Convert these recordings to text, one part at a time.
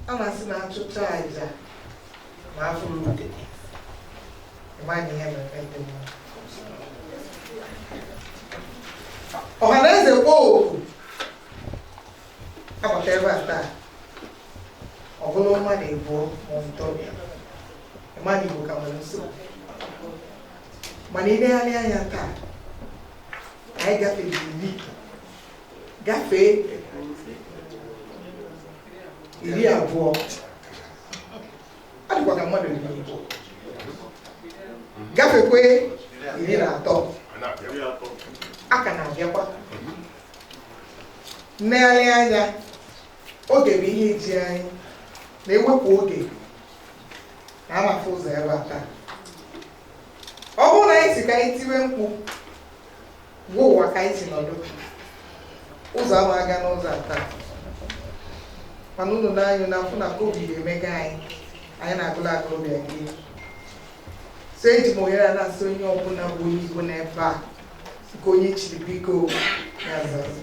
amasị na-achụcha aja ma afụrụ ude ịmanye ihe mere ndị mmadụ. Ohanaeze kpọọ oku agbata ebe a taa ọ bụrụ mmadụ ebuo ma ntọbịa mmadụ Igbo ka nwere nsogbu, mana ilegharị anya taa anyị gafere iri gafee 20 ọ dịkwa ka mmadụ Igbo gafekwe 13 aka na-abịakwa. Nlegharị anya oge bụ ihe eji anyị na-ewepụ oge na amafe ụzọ ebe a taa. Ọ bụrụ na anyị si ka anyị tiwe mkpu gwa ụwa ka anyị si nọdụ, ụzọ ahụ aga n'ụzọ a taa. Mana unu na-anyụ n'afọ na COVID emega anyị na-agụla agụlụbịa gị. So eji m ohere a na-asị onye ọbụla bụ onye Igbo n'ebe a nke onye chiri biko ya zazi.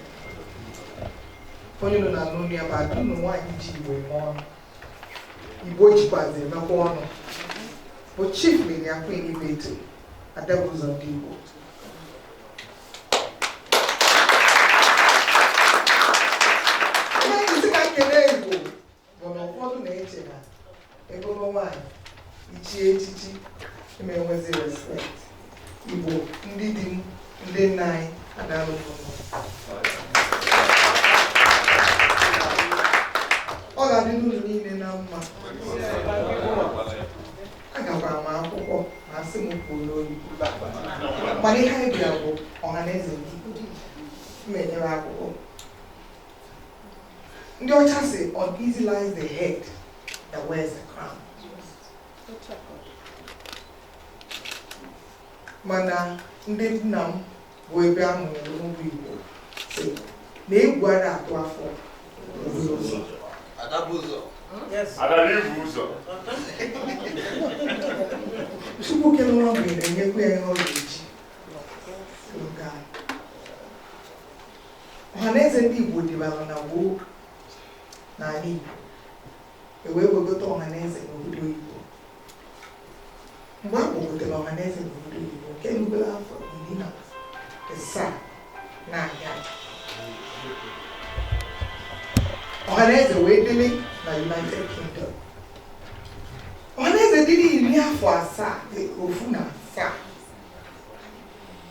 Onye nọ na n'onu ya ma unu nwaanyị ji Igbo eme ọnụ, Igbo jikwazi emekwa ọnụ, bụ Chief Lady Aqueen Ibeto, Adabụzọ ndị Igbo. Onye isi ka nkele Igbo bụ na ụfọdụ na-eche na ebe nwaanyị ichie echichi ime enwezi respect. Igbo ndị di m ndị nna anyị adalụgo. Ọ ga-adị n'ụlọ niile na mma. Agakwara m akwụkwọ ma asị m kwuo n'oyibo, mana ihe anyị bịa bụ Ohanaeze Ndi Igbo menyere akwụkwọ. Ndị ọcha si on easy lies the head that wears the crown. Mana ndị nna m bụ ebe a mụrụ n'ụlọ Igbo si na egwu ada atụ afọ ụzọ. Chukwu kere nwa mgbe na-enyekwa ya ihe ọ ga-eji. Ohanaeze Ndị Igbo dịbara na gboo n'ala Igbo, ewee wegote Ohanaeze n'obodo Igbo. Mgbe a kpọgotere Ohanaeze n'obodo Igbo nke rubere afọ 17 na-abịa, Ohanaeze wee dịrị na United Kingdom. Ohanaeze dịrị 17.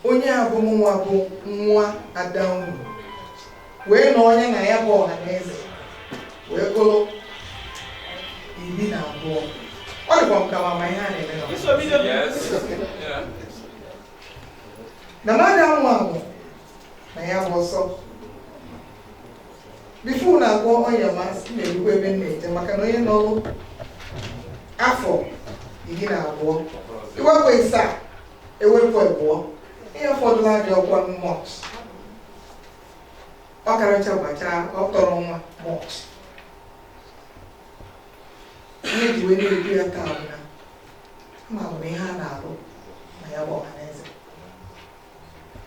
Onye abụmnwa bụ nwa ada unu wee na onye na ya bụ Ohanaeze wee gụrụ 12. Ọ dịkwa m ka mama ihe a na-eme na mmadụ anwụ na ya bụ ọsọ. Bifo na agwọ ọnya masị na-erukwa ebe m na-eje maka na onye nọrụ afọ 12 iwepụ 7 ewepụ 2 ihe fọdụla dị ọkwa mọch. Ọ karacha gbachaa ọ tọrọ nwa mọch. Ihe ji wee na-ebu ya taa bụ na ama m ihe a na-alụ na ya bụ Ohanaeze.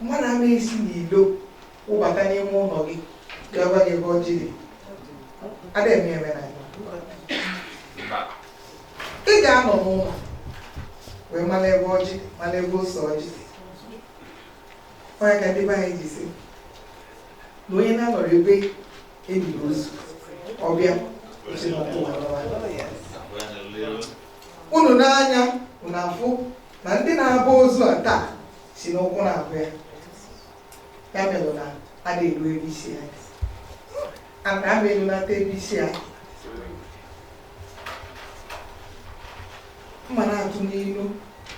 Mmadụ ama esi n'ilo wụbata n'ime ụlọ gị gaba gị ebe ọ jiri ada eme eme na ị ga-anọ n'ụlọ wee mara ebe ọjị mara ebe ose ọjị. Onye ka ndị be anyị ji si na onye na-anọrọ ebe ebiri ozu ọbịa unu n'anya unu afụ na ndị na-abụ ozu a taa si n'ụkwụ na-abụ ya. Ya mere na a na-eru ebe isi anyị, a na-elu nata ebe isi anyị. Mma na-atụ n'ilu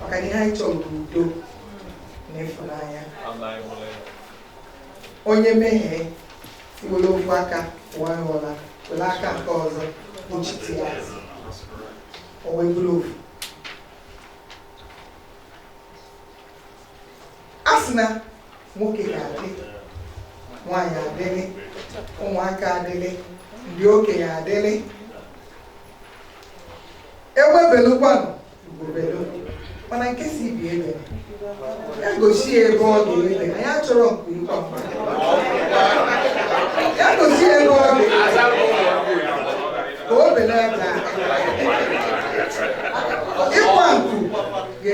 maka ihe anyị chọrọ udo na ịfụnanya. Onye mehie iwere ofu aka pụọ ịhụla were aka nke ọzọ kpuchite ya o wee bụrụ ofu. A sị na nwoke ga-adị, nwaanyị adịrị, ụmụaka adịrị, ndị okenye adịrị. Ewebelụkwanụ Igbo, mana nke si ibi ebe ya gosi ebe ọ ga-ebe. Anyị achọrọ nke ịkwa mmadụ, ya gosi ebe ọ ga-ebe ka o bele ebe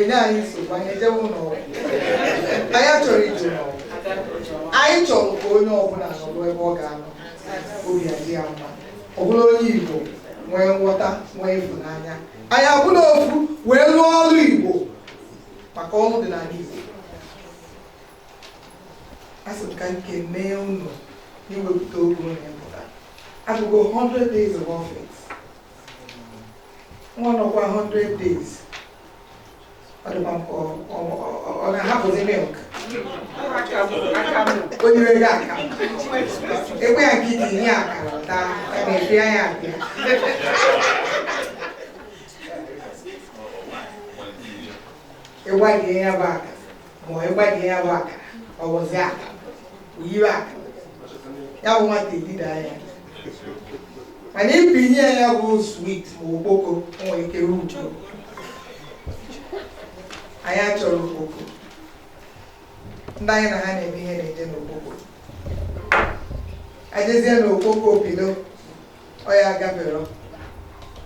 enye anyị nsogbu anyị ejewe ụlọ ọgwụ anyị achọrọ ije n'ọgwụ anyị chọrọ ka onye ọbụla nọrọ ebe ọ ga-anọ obi adị ya mma ọ bụla onye Igbo nwee nghọta nwee ịfụnanya anyị abụla ofu wee lụọ ọrụ Igbo maka ọrụ dị n'ala Igbo. Asị m ka nke mee unu n'iwepụta oge unu ịpụta agụgo 100 days of office nwa nọkwa 100 days ọ dịkwa m ọ na-ahapụzi milk onye nwere aka ekwe ya nke iji nye akara taa ka na-ebia ya abịa ịgbaghị ya bụ aka ma ịgbaghị ya bụ akara ọ bụzi aka oyiwe aka ya bụ nwata edida ya mana ibinye ya bụ sweet ma okpoko nwere ike ruju anyị achọrọ okpoko ndị anyị na ha na-eme ihe na-eje n'okpoko ajezie n'okpoko bido ọ ya gafere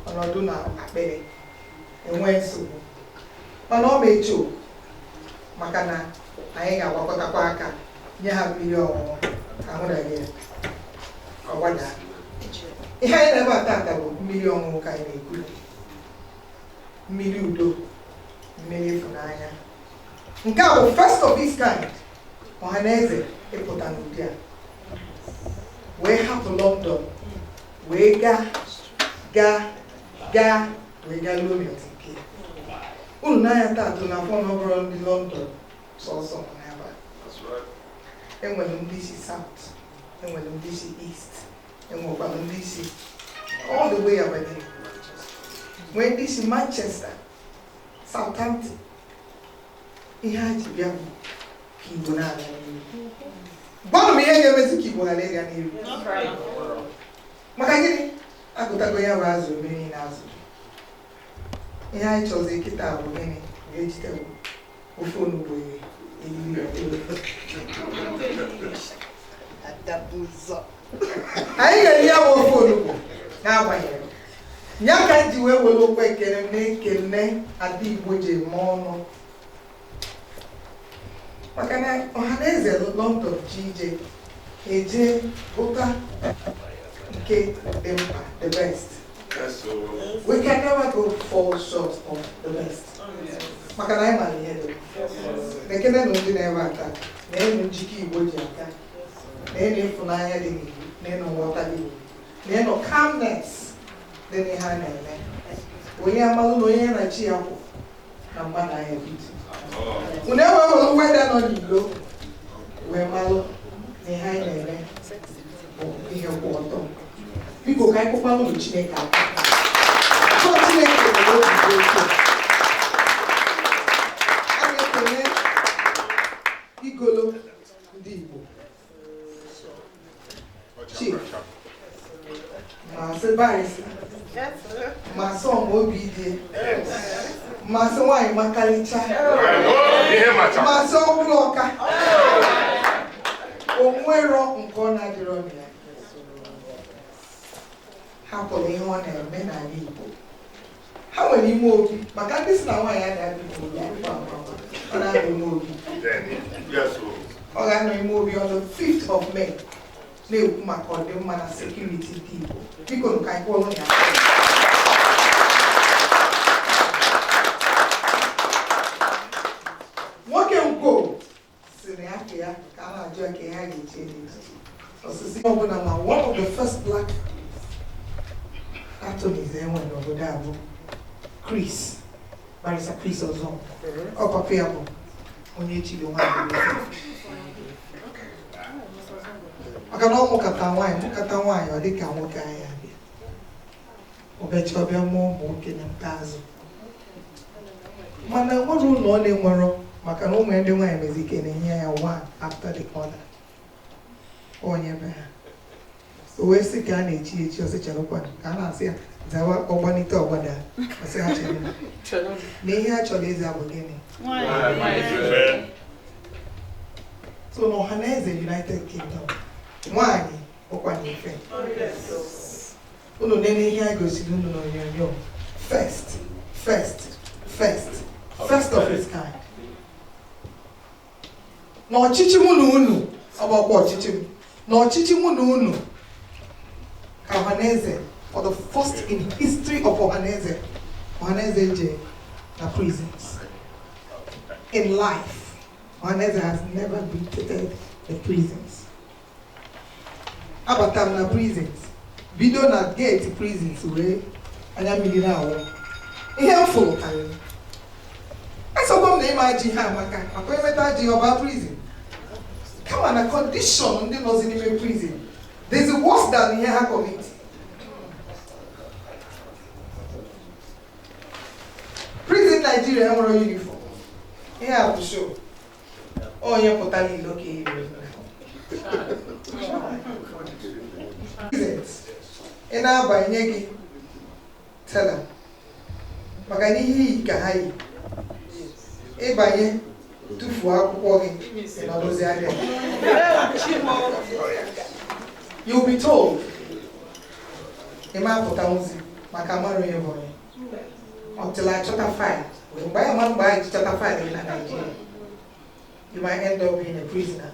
ọnọdụ na akpịrị enwe nsogbu mana ọ mecho maka na anyị ga-agbakọtakwa aka nye ha mmiri ọṅụṅụ ka hụ na gị ọgbada ihe anyị na-ebe atata bụ mmiri ọṅụṅụ ka anyị na-ekwu mmiri udo mmiri ịfụnanya nke a bụ first of its kind Ohanaeze ịpụta n'ụdị a wee hapụ London wee gaa wee gaa luo Milton Keynes. Unu n'anya taatụ na afọ n'ọbụrụ ndị London sọsọ n'ebe a enwere ndị isi South enwere ndị isi East enwekwara ndị isi all the way abadị nwee ndị isi Manchester Southampton. Ihe ha ji bịa bụ ka Igbo na-aga n'ihu. Gwanụ m ihe ga-emezi ka Igbo ghara ịga n'ihu. Maka gịnị? Agụtago ya bụ azụ mmiri na azụ. Ihe anyị chọzi kịta bụ gịnị? Ga-ejide ofe onugbo anyị ga-enye ya bụ ofe onugbo n'agbanyeghị ya ka m ji wee were okwu ekele na-ekele ada Igbo ji eme ọnụ maka na Ohanaeze London ji ije eje ụta nke dị mkpa the best. We can never go fall short of the best. Maka na anyị mara ihe dị ekele na ndị na-ebe aka na ịnụ njike Igbo ji aka na ịnụ ịfụnanya dị n'Igbo na ịnụ nghọta dị n'Igbo na ịnụ calmness dị n'ihe a na-eme onye amalụ na onye na chi ya kwụ na mmadụ anya bido unu enweghị weda nọ n'Igbo wee malụ na ihe anyị na-eme bụ ihe kwụ ọtọ. Biko ka anyị kpụkpalụ ụlọ Chineke aka chọọ Chineke nwere obi dị oke. A na-ekele igolo ndị Igbo Chief Maazị Barrister Maazị Omobi dị Maazị nwanyị makaricha Maazị ọbụla ọka onwero nke ọ na-adịrọ na ya hapụrụ ihe ọ na-eme n'ala Igbo. Ha nwere ime obi maka ndị si na nwaanyị a na-abịa obi ọ na-abịa ime obi ọ ga-anọ ime obi on the 5th of May na-ekwu maka ọdịmma na sekuriti ndị Igbo. Biko ka anyị kwụrụ ya nwoke nkwo si na ya ka ya ka a na-ajụ ya ka ihe a ga-eche n'echiche osisi ọbụla ma one of the first black attorneys enwere n'obodo a bụ Chris Barrister Chris ọzọ ọ papa ya bụ onye echiri nwaanyị maka na ọ mụkata nwaanyị ọ dịka nwoke anyị abịa obecha ọbịa mụọ ụmụ nwoke na nta azụ mana nwere ụlọ ọ na-enwerọ maka na ụmụ ndị nwaanyị mezi ike na-enye ya one after the other onye be ha o wee sị ka a na-echi echi ọsịcharakwa ka a na-asị ya zawa ọgbanite ọgbada ọsị ha chere na ihe a chọrọ eze abụ gịnị so na Ohanaeze United Kingdom nwaanyị ọkwa n'ife unu nene ihe a gosiri unu n'onyonyo first First of its kind. No chichimunu about what chichim. No chichimunu. Ohanaeze, for the first in history of Ohanaeze Ndi Igbo prisons. In life, Ohanaeze has never visited the prisons. Abatam na prisons. Bido na gate prisons we anya milina awo. Ihe mfo kayo. Eso bom na imagine ha maka. Akwemeta ji oba prison. Come on, a condition ndị nọzi n'ime prison. There's worse than here ha commit. Prison Nigeria enwere uniform. Ihe a bụ show. Onye pụtara ilo ka iri. Ị na-abanye gị tela maka na ihe iyi ka ha yi. Ịbanye tufuo akwụkwọ gị ịnọdụzi anya. You'll be told ịma apụta ozi maka mara onye bụ onye until I chọta file. Mgbe I chọta file in Nigeria, you might end up being a prisoner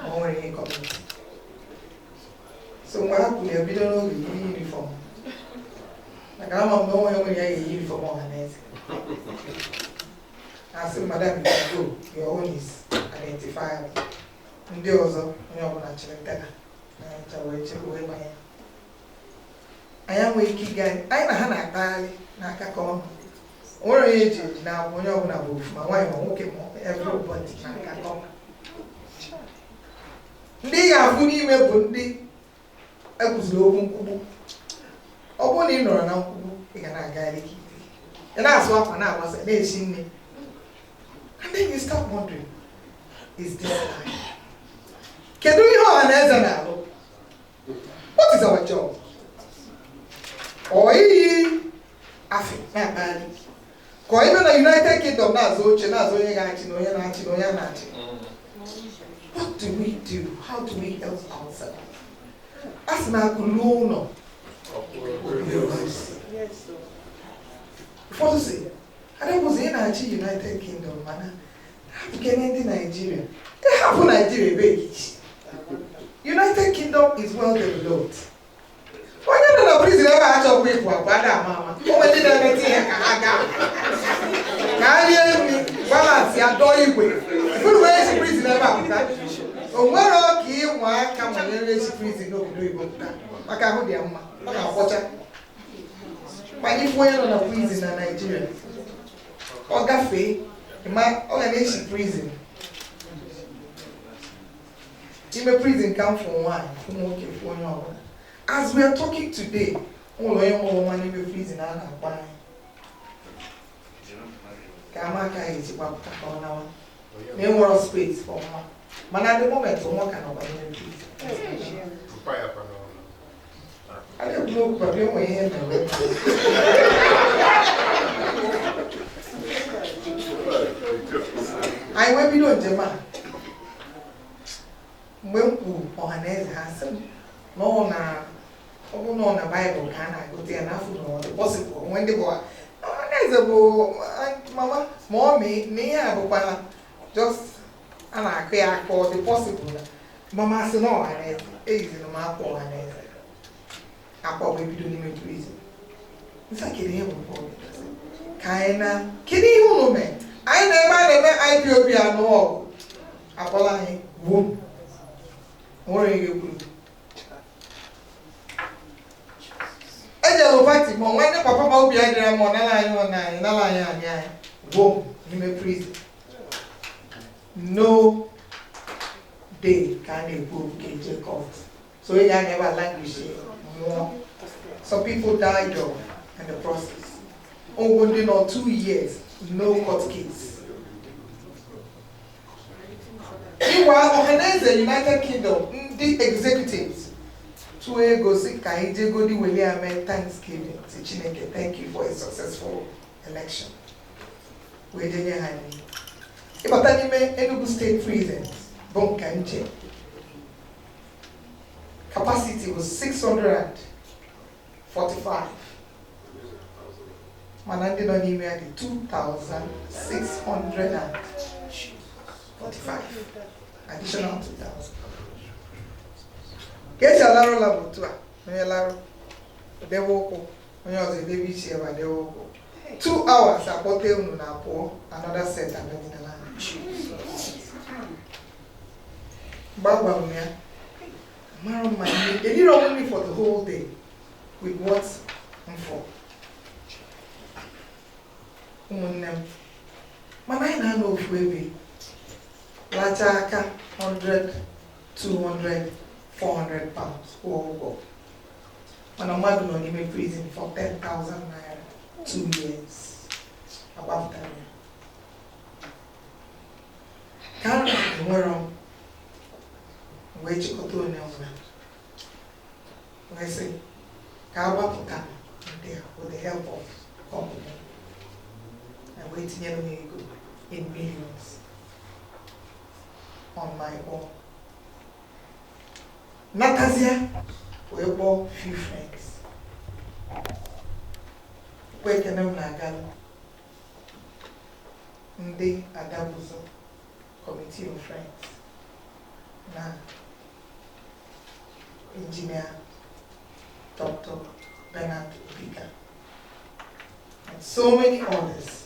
or wearing a community. So when I put a video of the uniform, like I'm not knowing when I uniform on Ohanaeze. I said, Madam, you can go. Your own is identifiable. And they also, you know, naturally, I am waking guy. I know how to buy. Nakakon. Or age now when you're on a roof, my wife won't get more. Everybody nakakon. They are fully able Kubu. Open in or now, you can guide. And that's what when I was a nation. And then you start wondering, is this life? Can we Ohanaeze now? What is our job? Or Africa, not bad. Or even the United Kingdom, what do we do? How do we help ourselves? As na kulono. Before to say, I was in the United Kingdom, man. I'm getting to Nigeria. They have Nigeria big. United Kingdom is well developed. Why not the prison ever had to wait for Bada Mama? Oh, I didn't get here. Balance ya doing with. Good way to prison ever that. Oh, where okay, why come on the prison? No, do it. I can't hold the Amma. I can't watch it. But if we're on a prison in Nigeria, or Gaffey, Ohanaeze prison. In the prison come from one, from okay, for no. As we are talking today, all of your money in the prison are not buying. Kamaka is about now. No more space for one. But at the moment, for one can buy in the prison. I don't know, but you may hear me. I went below Jema. When Ohanaeze has no na Bible can I go there enough no the possible when they go Ohanaeze mama mommy me have just an acquire for the possible mama said no Ohanaeze is no ma for Ohanaeze akwa we do ni prison nsa kede him for kaina kede hu me I never IPOB no akola hin boom worry you Ejelo party mo when the papa ma obi adira mo na line boom in the prison. No day can they prove KJ court. So he never language more. Some people died in the process. Within 2 years, no court case. Meanwhile, Ohanaeze, United Kingdom, the executives. Thanksgiving. Thank you for a successful election. Enugu State Prison, capacity was 645. mana ndị nọ n'ime ya dị 2,645 additional 2,000. Ka esi alarụ ụlọ bụ otu a, onye larụ debe ụkwụ, onye ọzọ edebe isi ebe debe ụkwụ, 2 hours akpọte unu na apụọ, another set abedinala. Gbagwa m ya, mara mma ihe, they did only for the whole day with what for. Ụmụnne m, mana anyị na-anọ ofu ebe lacha aka 100, 200, 400 pounds kwụọ ụgwọ, mana mmadụ nọ n'ime prison for 10,000 naira 2 years agbapụtara ya. Ka a na-enwere m wee chịkọta onye ọbụla wee sị ka a gbapụta ndị a with the help of company and wee tinyere m ego in millions on my own. Natazia wee kpọọ few friends wee kene m na-aga ndị Adabuzo Committee of Friends na Engineer Dr. Bernard Obika and so many others,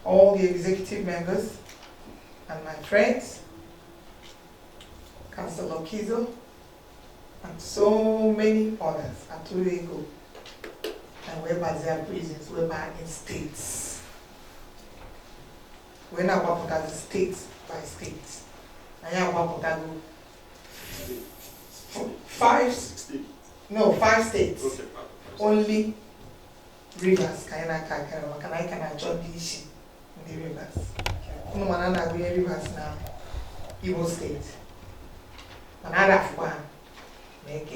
all the executive members and my friends, Councillor Kizo, and so many others at Turego, and whereby their prisons, whereby in states. We're now about that states by states. I am about that go 5 states. Okay. Only rivers. Can I join the rivers? No man na rivers now. Igbo State. Another one. Make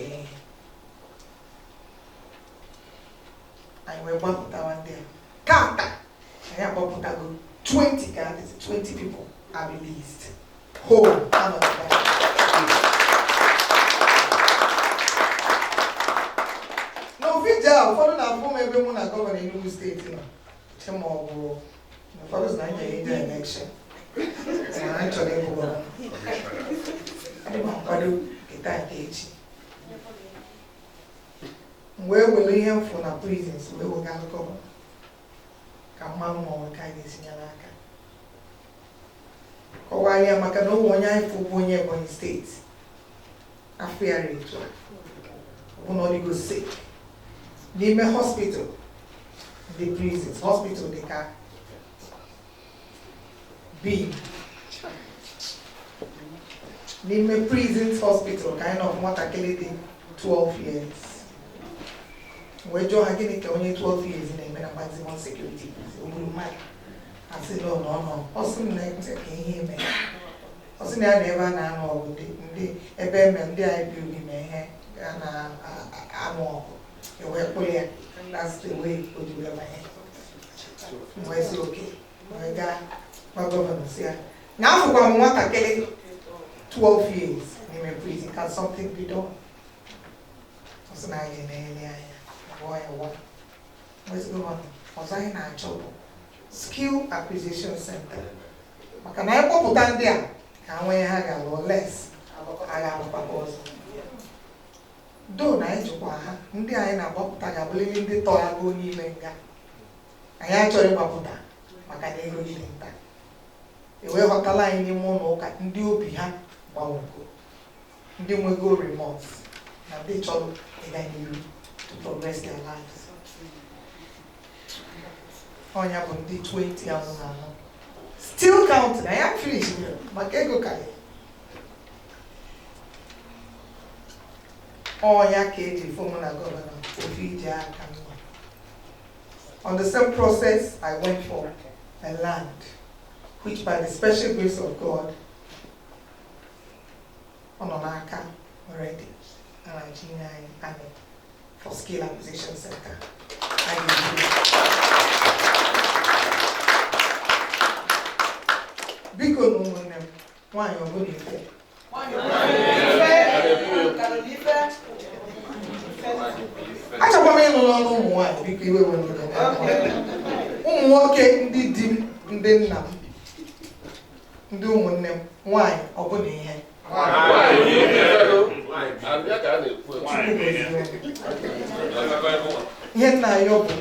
I will put that one there. Kata. I am about that go 20 guys, 20 people are released. Whole. No, Vija, follow that form every one that govern in Enugu State. Tomorrow, the follows 9 year election. And actually, I don't know get that age. Where will we have for our prisons? Where will we go? Come on, more kindness in your life. Kowali amakano wonya ifubonye Ebonyi State. Affair to. Only go sick. Name hospital. The prisons hospital they can be. Name prisons hospital kind of what I 12 years. Where Joe Hagini only 12 years in a maximum security. I said, no. Also, next, can hear me. Also, never know the ebem the I build me, and I'm all. You were clear. That's the way it would do my hand. Where's okay? My God, my governors here. Now, for one, what I get 12 years in a prison, can something be done? Also, now, boy, what? Where's the one? Was I in a job? Skill Acquisition Center. Maka na epopụta ndị a ka nwe ha ga-alụ less agha proposal. Do na ejikwa ha ndị anyị na-agbapụta ga-abụlili ndị tọrọ agụ n'ime nga. Anyị achọrọ ịgbapụta maka na ego dị nta. Ewe ghọtala anyị n'ime ụlọ ụka ndị obi ha gbanwego. Ndị nwego remorse na ndị chọrọ ịga n'ihu to progress their lives. Onya bụ ndị 20 ahụ na anọ. Still counting. I am finished here. Makego kaya. Onya keji former governor Ofija Kanwa. On the same process, I went for a land, which by the special grace of God, on Onaka already, and Nigeria and for Skill Acquisition Center. Biko n'ụmụnne m, nwaanyị ọbụla ife. Achọkwa m nọ n'ọnụ ụmụ nwaanyị biko iwe nwere oge ụmụ nwoke ndị di m ndị nna m ndị ụmụnne m nwaanyị ọ bụla ihe ihe nna ya bụ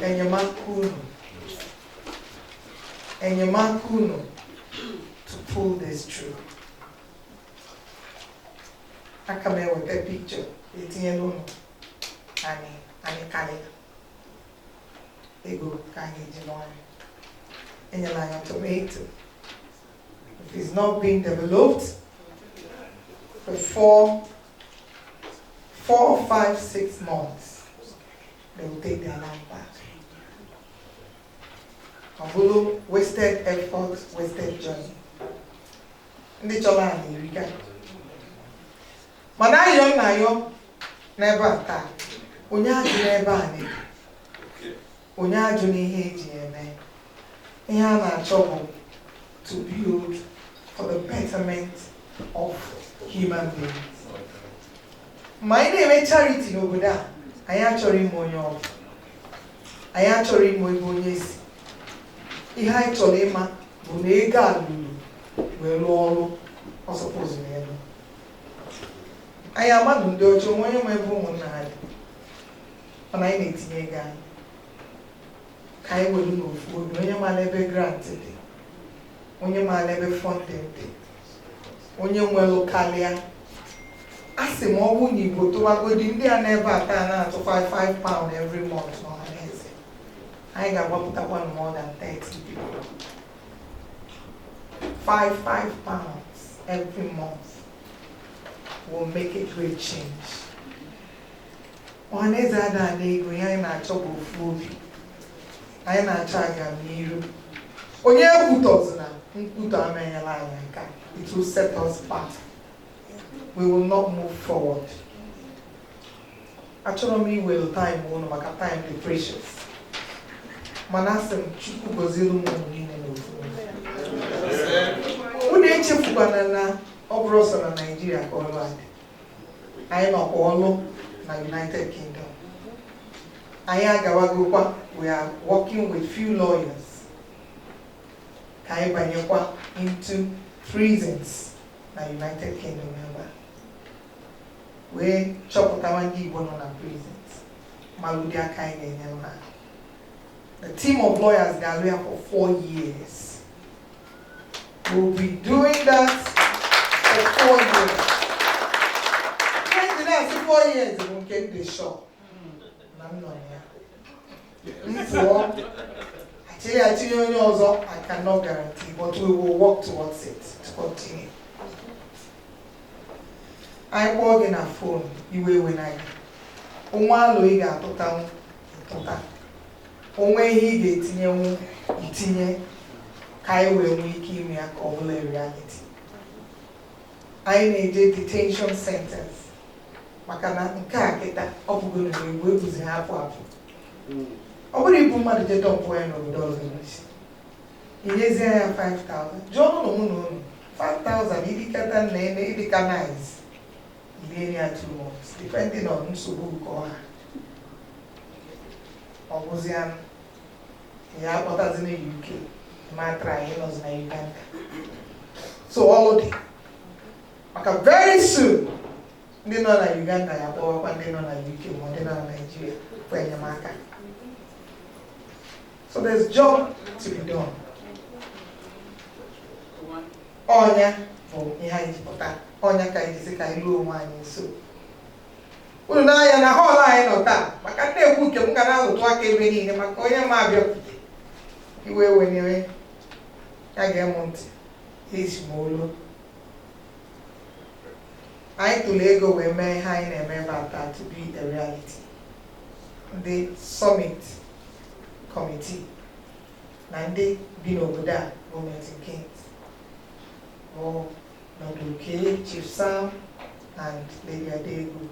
enyemaka unu to pull this through. Aka m eweta picture etinye n'ụlọ anyị karịa ego ka anyị ji n'ọrụ enyela anyị tomato. If it's not being developed before 4, 5, 6 months, they will take their life back. Ambulu, wasted effort, wasted journey. Ndị chọrọ anyị erika. Mana ayọ na ayọ n'ebe a taa, onye ajụ n'ebe a n'ebe, onye ajụ n'ihe eji eme. Ihe a na-achọ bụ to build for the betterment of human beings. Ma anyị na-eme charity n'obodo a, anyị achọrọ ime onye ọbụ. Anyị achọrọ ime ebe onye si. Ihe anyị chọrọ ịma bụ na ego a lụrụ wee lụọ ọrụ ọ sọpụzụ n'elu. Anyị amadụ ndị ọcha onye ma ebe ụmụnna anyị, mana anyị na-etinye ego anyị ka anyị were n'ofu obi, onye maara ebe grant dị, onye maara ebe funding dị, onye nwere karịa. A sị ma ọ bụ na Igbo tụwagodi ndị a n'ebe a taa na-atụ £5 every month n'Ohanaeze, anyị ga-agbapụtakwa more than 30 people. £5 every month will make a great change. Ohanaeze ada n'ego ya anyị na-achọ bụ ofu obi, anyị na-achọ agamnihu. Onye ekwutọzina nkwutọ amenyela anyị aka, it will set us back. We will not move forward. Achọrọ m iwere time unu maka time dị precious. Mana asị m Chukwu gọzie ụmụ niile n'ofu. Unu echefukwana na ọ bụrụ ọsọ na Nigeria ka ọrụ anyị. Anyị nọkwa ọlụ na United Kingdom. Anyị agawagokwa, we are working with few lawyers. Ka anyị banyekwa into prisons na United Kingdom member. We chọpụtawa ndị Igbo nọ na prisons. Malụdị aka anyị ga-enyere ha. The team of lawyers ga-alụ ya for 4 years. We'll be doing that for 4 years. That's 4 years ago, came the show. Actually, I cannot guarantee, but we will work towards it to continue. I work in a phone, when I reality. I needed detention centers. Makana nke a kịta ọ bụgoro na Igbo ebuzi ha afọ afọ. Ọ bụrụ ibu mmadụ je dọmpụ ya n'obodo ọzọ n'isi, inyezie ya 5,000. Jụọ ụlọ mụ na unu 5,000 idikata na ene idika nice. Ibie ya 2 months, depending on nsogbu nke ọha. Ọ bụzi ya ya akpọtazi na UK, ma try ịnọzi na Uganda. So all of it. Maka very soon. Ndị nọ na Uganda ya kpọwakwa ndị nọ na UK ma ndị nọ na Nigeria kwa enyemaka. So there's job to be done. Ọnya bụ ihe anyị jipụta. Ọnya ka anyị jisi ka anyị lụọ onwe anyị nso. Unu na-anya na họl anyị nọ taa maka ndị ekwu nke m ga na-alụtụ aka ebe niile maka onye ma abịakwute iwe wenyere ya ga-emu ntị esi ma olu. Anyị tụrụ ego wee mee ihe anyị na-eme ebe a taa to be a reality. The summit committee na ndị bi n'obodo a bụ Milton Keynes, bụ Nọdụke, Chief Sam and Lady Adegwu.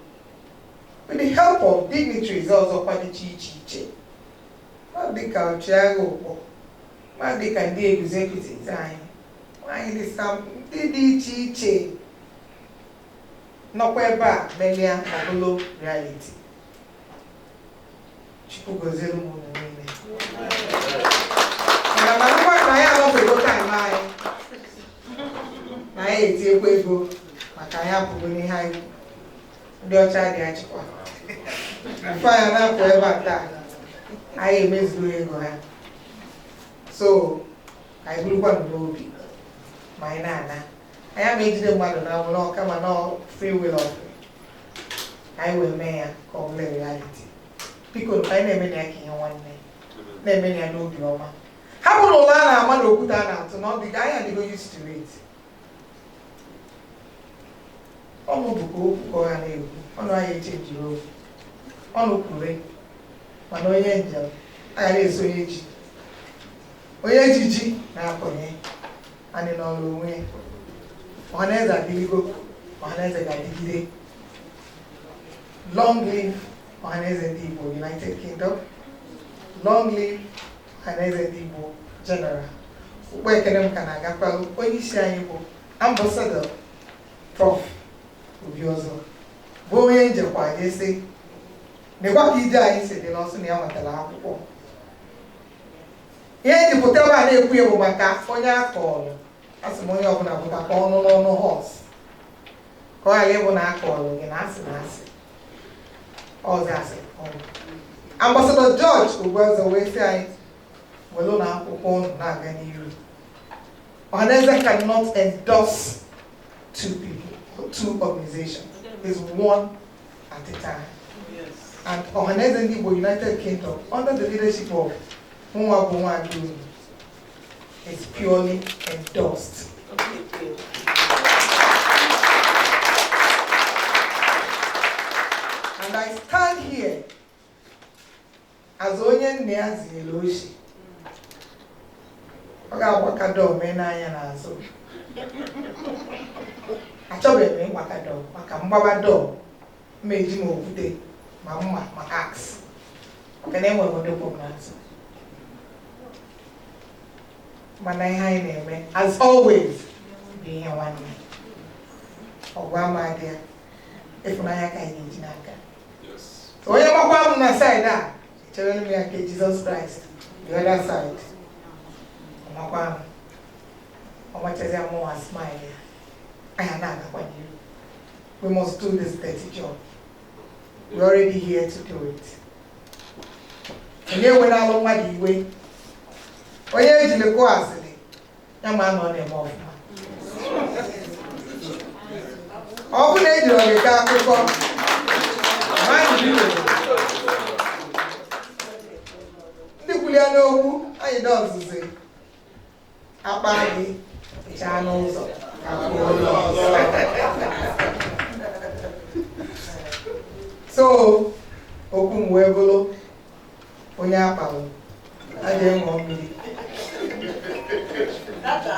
With the help of dignitaries ọzọkwa dị iche iche. Ọ dịka ọchịagha ụkpọ, ma dịka ndị executives anyị, anyị dịsa ndị dị iche iche. Nọkwa ebe a melia ọbụlụ reality. Chukwu goziere ụmụ niile. Mana ngwa na ya anọfego taịm anyị na anyị etinyekwa ego maka anyị apụgo n'ihe anyị ndị ọcha dị achịkwa. Mfe anya na-apụ ebe a taa anyị emezuo ego ha. So anyị burukwa n'obi ma anyị na-ana. Anyị ama ejide mmadụ na nwụrụ kama na free will of anyị wee mee ya ka ọ bụla reality. Biko anyị na-eme na ya ka ihe nwanne na-eme na ya n'obi ọma. Ha bụrụ ụlọ a na-ama na okwute a na-atụ na ọ dị ka anyị adịgo used to it. Ọnụ bụkwa okwu ka ọ ha na-ekwu, ọnụ anyị echenjiri okwu, ọnụ kwure, mana onye njem agaghị eso onye ji. Onye ejiji na-akọnye anyị n'ọrụ onwe ya. Ohanaeze adịgo, Ohanaeze ga-adịgide. Long live Ohanaeze Ndi Igbo United Kingdom. Long live Ohanaeze Ndi Igbo General. Ukpo ekene m ka na-agakwalụ onye isi anyị bụ Ambassador Prof. Obi ọzọ bụ onye njekwa ga-esi nekwa ka ije anyị si dị n'ọsọ na ya nwetara akwụkwọ. Ihe ndị pụtara a na-ekwu ya bụ maka onye akọọlụ. Asị m onye ọbụla bụtakwa ọnụ n'ọnụ họs ka ọ ghara ịbụ na akọọlụ gị na asị na asị ọzọ asị ọnụ. Ambassador George Ogbueze wee sị anyị welu na akwụkwọ ọnụ na-aga n'iru. Ohanaeze cannot endorse two people or two organizations. It's one at a time. Yes. And Ohanaeze Ndi Igbo United Kingdom, under the leadership of Nwa is purely endorsed. And I stand here as onye nne ya zinyere oshi. Ọ ga-agbaka dọọ mee n'anya n'azụ. Achọbeghị m ịgbaka dọọ maka mgbaba dọọ ma eji m okwute ma mma ma axe maka na enwere odogwu m n'azụ. Mana ihe anyị na-eme as always bụ ihe nwanne. Ọgwụ amadị ya ịfụnanya ka anyị ga-eji n'aka. Onye gbakwa m na side a chere m ya nke Jesus Christ the other side. Ọmakwa m ọmachazi amụwa smile ya anyị na-agakwa n'ihu. We must do this dirty job. We're already here to do it. Onye nwere alụ mmadụ iwe onye ejilekwa asịrị ya ma anọ na-eme ọfụma. Ọ bụ na ejiri ọgịga akụkọ ndị kwuli ya n'okwu anyị dị ọzụzụ akpa gị chaa n'ụzọ so okwu m wee bụrụ onye akpalụ aja ịṅụ mmiri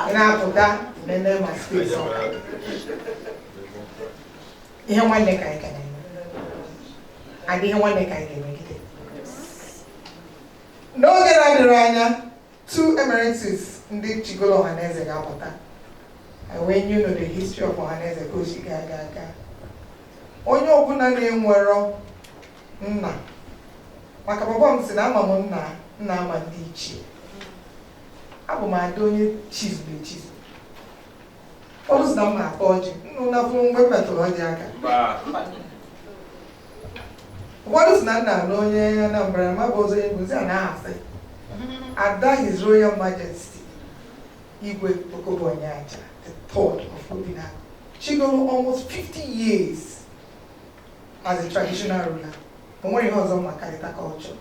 ị na-apụta nene ma space ọka ihe nwanne ka anyị ka na-eme adị ihe nwanne ka anyị ga-emegide. N'oge na-adịrị anya two emeritus ndị chigolo Ohanaeze ga-apụta. When you know the history of Ohanaeze ka o si ga. Onye ọbụla na-enwero nna maka papa m si na ama m nna ama ndị ichie. Abụ m ada onye chizuru echizu. Ụfọdụ si na m na-akpa ọjị nnụ na fụrụ mgbe m metụrụ ọjị aka. Ụfọdụ si na nna na onye Anambra ma bụ ọzọ onye Ngozi a na-asị Ada His Royal Majesty Igwe Okobonyaja, the third of Obinna. She got almost 50 years as a traditional ruler. But when he was on Makarita culture,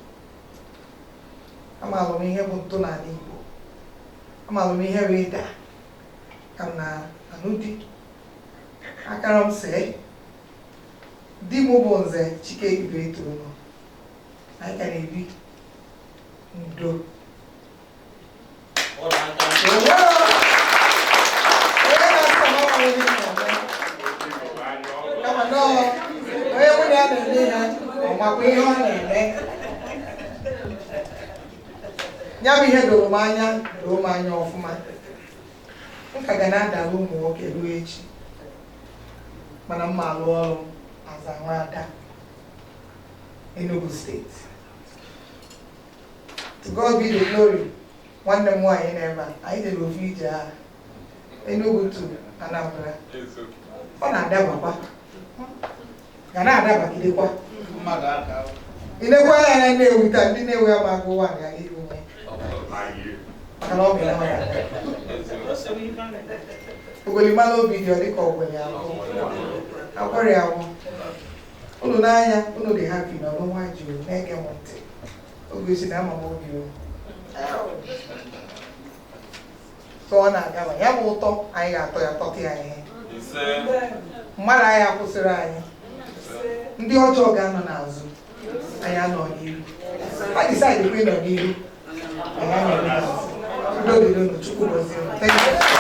I'm alone here with Donald Igbo. I'm alone here with that. I'm na Anudi. I can't say. Di Mobonze, Chike Ibeto. I can be Ndo. Ya bụ ihe doro m anya ọfụma. Nka ga na-adara ụmụ nwoke ruo echi mana mma alụ ọrụ aza nwada Enugu steeti To God be the glory. One day more in ever. I did a video. I know to Anambra. On a dabba. Ganada Bakidwa. In a way, I know we can be nowhere about one. I give you. Ugolimalo video they call when you are very Ulunaya, Ulu de happy, no why you make a monte. Ugusinama mobile. So on a gama, Yamoto, I got to a totti. Malaya Pusirai. The auto gun Nazu. I am on you. I decided to win on you. I am on you. Thank you.